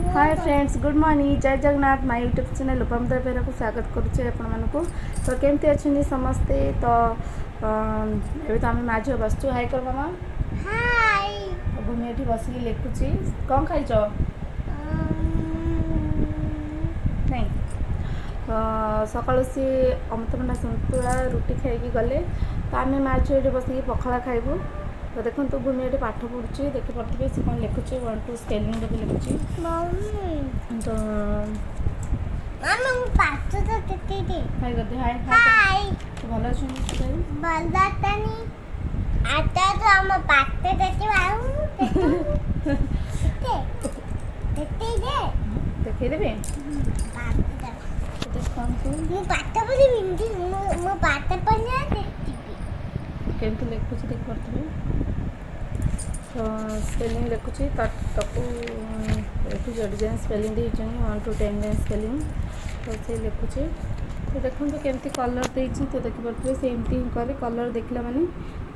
Hi friends, good morning, जय Jagannath. My YouTube channel Upamada Behera को स्वागत करुचे आपको। तो केमती अच्छे समस्ते। तो ये तो आम माझ बसचु। हाय कर मामा। हाय। तो भूमि ये बसिक लिखुची। कौन खाइच? नहीं सकाल सी अमृतभंडा सन्तुला रुटी खाई गले। तो आम माझ ये बसिक पखाला खाइबू। तो देखो तो भूमि ये पाठ पढ़ुची, देखिपे सी कौन लिखुची 1 2 स्पेलिंग भी लिखुची। तो हाय कर दे। हाय हाय। तो भल अच्छे देखी देवी केमती लिखुची देखिपे। तो स्पेलिंग लिखुची ताकू टू जेड जाए स्पेलिंग देती 1 to 10 जाए स्पेलिंग। तो से लिखुची। तो देखो तो केमती कलर देती। तो देखिपे से एमती ही करे कलर देखला माने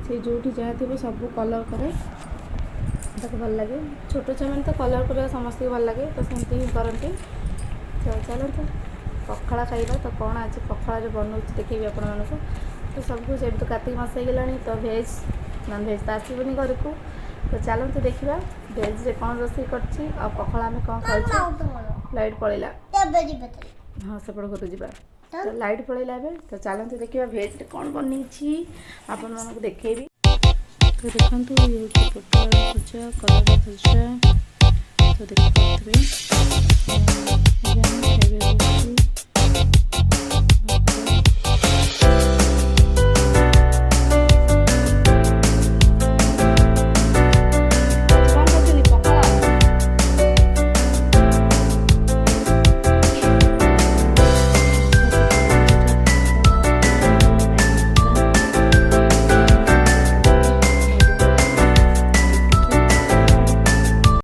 से जो जहाँ थी सब कलर करे ताको भल लगे। छोट छुआ मैंने तो कलर करवा समस्त भल लगे। तो सेमती ही करती। तो चलते पखाड़ा खाइबा। तो कौन आज पखाड़ा जो बनाऊँ देखी आपण मानक। तो सबको जब तो कार्तिक मास हो गला तो भेज नॉन भेज तो आसबनी घर को। तो चलते देखा भेज रे कौन रोषे कर पखाड़ा आम कौन खाऊ। लाइट पड़ेगा। हाँ सेपट घर जा। तो लाइट पड़ेगा ए। तो चलते देखा भेज रे कौन बनी आपण मानक देखेबी। तो देखो ये पोटल भजा कलर भजा। तो देखिए